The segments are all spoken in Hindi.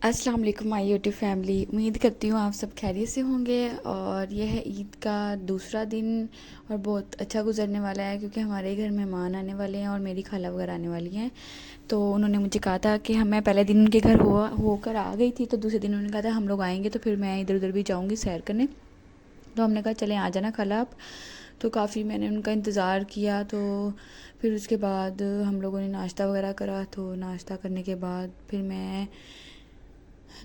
अस्सलाम वालेकुम माय यूट्यूब फैमिली। उम्मीद करती हूँ आप सब खैरियत से होंगे। और यह है ईद का दूसरा दिन और बहुत अच्छा गुजरने वाला है क्योंकि हमारे घर मेहमान आने वाले हैं और मेरी खाला वगैरह आने वाली हैं। तो उन्होंने मुझे कहा था कि मैं पहले दिन उनके घर होकर आ गई थी, तो दूसरे दिन उन्होंने कहा था हम लोग आएंगे तो फिर मैं इधर उधर भी जाऊँगी सैर करने। तो हमने कहा चलें आ जाना खाला आप। तो काफ़ी मैंने उनका इंतज़ार किया। तो फिर उसके बाद हम लोगों ने नाश्ता वगैरह करा। तो नाश्ता करने के बाद फिर मैं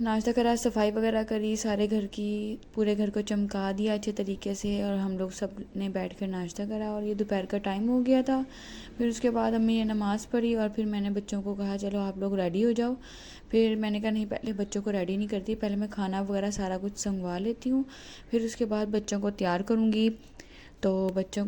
नाश्ता करा, सफाई वगैरह करी, सारे घर की पूरे घर को चमका दिया अच्छे तरीके से और हम लोग सब ने बैठ कर नाश्ता करा और ये दोपहर का टाइम हो गया था। फिर उसके बाद अम्मी ने नमाज़ पढ़ी और फिर मैंने बच्चों को कहा चलो आप लोग रेडी हो जाओ। फिर मैंने कहा नहीं, पहले बच्चों को रेडी नहीं करती, पहले मैं खाना वगैरह सारा कुछ संगवा लेती हूँ, फिर उसके बाद बच्चों को तैयार करूँगी। तो बच्चों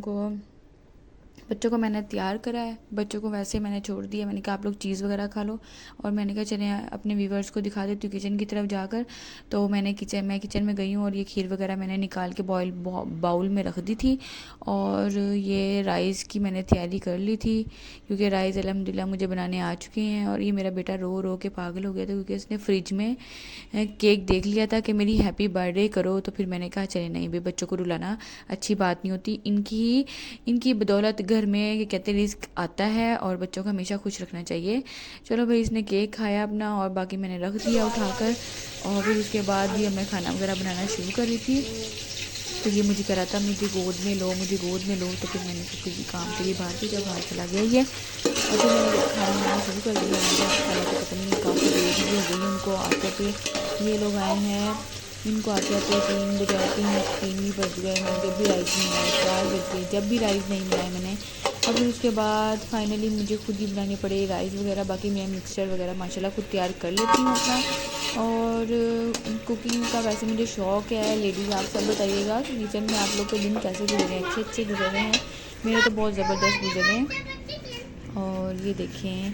को मैंने तैयार करा है। बच्चों को वैसे मैंने छोड़ दिया, मैंने कहा आप लोग चीज़ वगैरह खा लो और मैंने कहा चले अपने व्यूवर्स को दिखा देती हूँ किचन की तरफ जाकर। तो मैं किचन में गई हूँ और ये खीर वगैरह मैंने निकाल के बाउल में रख दी थी। और ये राइस की मैंने तैयारी कर ली थी क्योंकि राइस अल्हम्दुलिल्लाह मुझे बनाने आ चुके हैं। और ये मेरा बेटा रो रो के पागल हो गया था क्योंकि उसने फ्रिज में केक देख लिया था कि मेरी हैप्पी बर्थडे करो। तो फिर मैंने कहा चले नहीं भाई, बच्चों को रुलाना अच्छी बात नहीं होती। इनकी बदौलत घर में ये कहते रिस्क आता है और बच्चों को हमेशा खुश रखना चाहिए। चलो भाई, इसने केक खाया अपना और बाकी मैंने रख दिया उठाकर। और फिर उसके बाद भी मैं खाना वगैरह बनाना शुरू कर रही थी। तो ये मुझे कह रहा था मुझे गोद में लो, मुझे गोद में लो। तो फिर मैंने किसी काम के लिए बाहर की जब बाहर चला गया ये, और फिर मैंने खाना बनाना शुरू कर दिया। हालांकि पता नहीं काफ़ी देर भी हो गई उनको आते पे। ये लोग आए हैं, इनको आते आते 3 बज गए, 3 ही बज गए हैं। जब भी राइस नहीं आए 4 बज गए, जब भी राइस नहीं बनाए मैंने। और फिर उसके बाद फाइनली मुझे खुद ही बनाने पड़े राइस वगैरह। बाकी मैं मिक्सचर वगैरह माशाल्लाह खुद तैयार कर लेती हूँ अपना। और कुकिंग का वैसे मुझे शौक़ है। लेडीज़ आप सब बताइएगा कि किचन में आप लोग के दिन कैसे गुजरे हैं, अच्छे गुजर रहे हैं? मेरे तो बहुत ज़बरदस्त गुजरे हैं। और ये देखें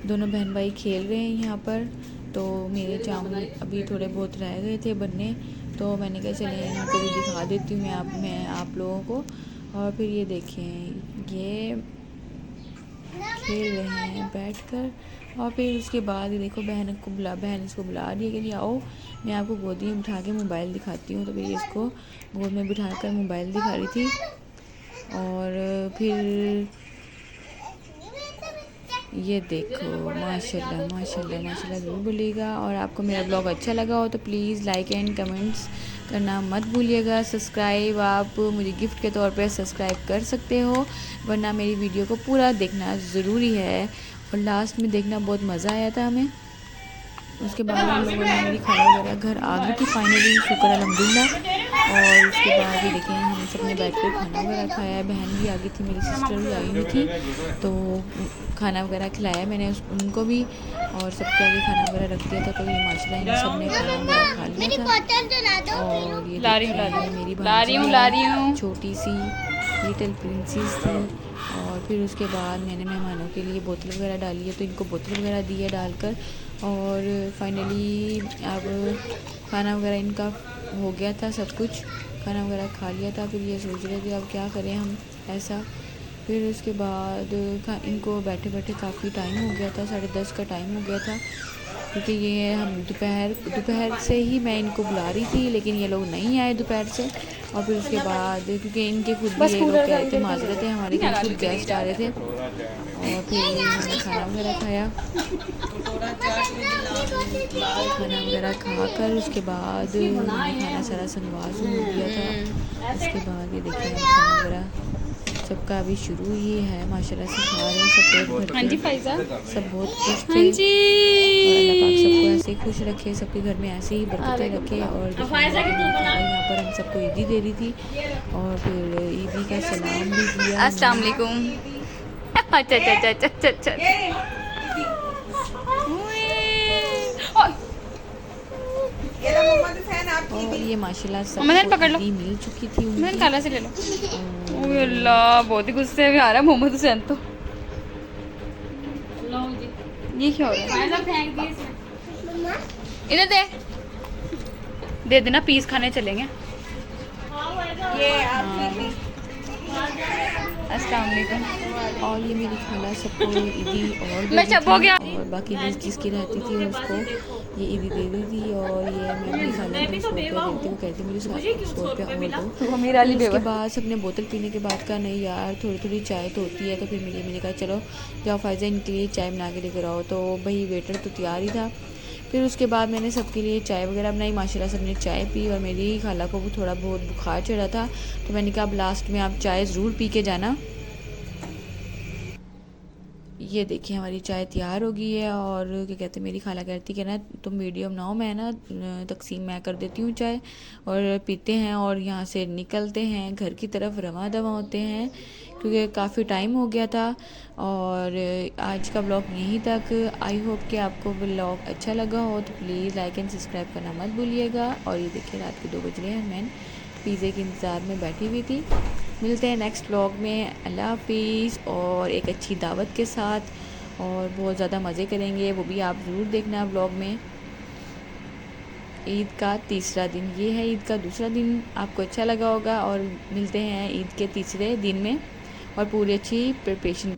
दोनों बहन भाई खेल रहे हैं यहाँ पर। तो मेरे चावल अभी थोड़े बहुत रह गए थे बनने, तो मैंने कहा चले इनको भी दिखा देती हूँ मैं आप लोगों को। और फिर ये देखें ये खेल रहे हैं बैठकर। और फिर उसके बाद ये देखो बहन इसको बुला रही है कि नहीं आओ मैं आपको गोदी में बिठा के मोबाइल दिखाती हूँ। तो फिर इसको गोद में बिठाकर मोबाइल दिखा रही थी। और फिर ये देखो माशाल्लाह माशाल्लाह माशाल्लाह ज़रूर बोलिएगा। और आपको मेरा ब्लॉग अच्छा लगा हो तो प्लीज़ लाइक एंड कमेंट्स करना मत भूलिएगा। सब्सक्राइब आप मुझे गिफ्ट के तौर पे सब्सक्राइब कर सकते हो, वरना मेरी वीडियो को पूरा देखना ज़रूरी है। और लास्ट में देखना बहुत मज़ा आया था हमें। उसके बाद हम लोगों ने मेरी खाना वगैरह घर आ गई थी फाइनली, शुक्र अल्हम्दुलिल्लाह। और उसके बाद ये देखें हम सब ने बैठ कर खाना वगैरह खाया। बहन भी आ गई थी, मेरी सिस्टर भी आई हुई थी, तो खाना वगैरह खिलाया मैंने उनको भी और सबके आगे खाना वगैरह रख दिया था। तो ये माशाल्लाह इन सब ने खाना वगैरह खा लिया था। और ये मेरी भांजी छोटी सी लिटिल प्रिंसेस थी। और फिर उसके बाद मैंने मेहमानों के लिए बोतल वगैरह डाली है, तो इनको बोतल वगैरह दी है डालकर। और फाइनली अब खाना वगैरह इनका हो गया था, सब कुछ खाना वगैरह खा लिया था। फिर ये सोच रहे थे अब क्या करें हम ऐसा। फिर उसके बाद इनको बैठे बैठे काफ़ी टाइम हो गया था, 10:30 का टाइम हो गया था क्योंकि ये हम दोपहर से ही मैं इनको बुला रही थी लेकिन ये लोग नहीं आए दोपहर से। और फिर उसके बाद क्योंकि इनके खुद भी ये लोग कह रहे थे माजरत है, हमारे घर खुद गेस्ट आ रहे थे। और फिर हमने खाना वगैरह खाया, खाना वगैरह खाकर उसके बाद मैंने खाना सारा संगवा दिया था। उसके बाद ये देखिए खाना वगैरह सबका अभी शुरू ही है, माशाल्लाह से खा रहे हैं सब पेट भर के, सब बहुत खुश थे। और अल्लाह पाक सबको ऐसे ही खुश रखे, सबके घर में ऐसे ही बरकतें रखे। और यहाँ पर हम सबको ईदी दे रही थी और फिर ईदी का सलाम भी दिया। अस्सलाम वालेकुम। अच्छा। और ये माशाल्लाह सबको ईदी मिल चुकी थी उनकी। काला से ले लो। ओह अल्लाह, बहुत ही गुस्से में आ रहा है मोहम्मद हुसैन तो। ये क्या हो रहा है? इधर दे देना, पीस खाने चलेंगे। अस्सलाम वालेकुम। और ये मेरी खाला सबको ईदी और मैं चुप हो गया। और बाकी जिसकी रहती थी उसको ये ईदी दे दी थी और ये मैं अपनी खाला को 100 रुपये देती, वो कहती मुझे 100 रुपये और दो। अमीर वाली फिर उसके बेवा। बाद सबने बोतल पीने के बाद कहा नहीं यार थोड़ी थोड़ी चाय तो होती है, तो फिर मैंने कहा चलो जाओ फ़ायज़ा इनके लिए चाय बना के लेकर आओ। तो भाई वेटर तो तैयार ही था। फिर उसके बाद मैंने सबके लिए चाय वगैरह बनाई, माशाल्लाह सबने चाय पी और मेरी खाला को भी थोड़ा बहुत बुखार चढ़ा था, तो मैंने कहा अब लास्ट में आप चाय ज़रूर पी के जाना। ये देखिए हमारी चाय तैयार हो गई है और क्या कहते हैं मेरी खाला कहती कि ना तुम वीडियो बनाओ, मैं ना तकसीम मैं कर देती हूँ चाय, और पीते हैं और यहाँ से निकलते हैं घर की तरफ रवां दवा होते हैं, क्योंकि काफ़ी टाइम हो गया था। और आज का ब्लॉग यहीं तक। आई होप कि आपको ब्लॉग अच्छा लगा हो, तो प्लीज़ लाइक एंड सब्सक्राइब करना मत भूलिएगा। और ये देखिए रात के 2 बज रहे हैं, मैं पिज़्ज़े के इंतज़ार में बैठी हुई थी। मिलते हैं नेक्स्ट व्लॉग में। अल्लाह हाफिज़, और एक अच्छी दावत के साथ, और बहुत ज़्यादा मज़े करेंगे, वो भी आप ज़रूर देखना व्लॉग में। ईद का तीसरा दिन ये है, ईद का दूसरा दिन आपको अच्छा लगा होगा, और मिलते हैं ईद के तीसरे दिन में और पूरी अच्छी प्रिपरेशन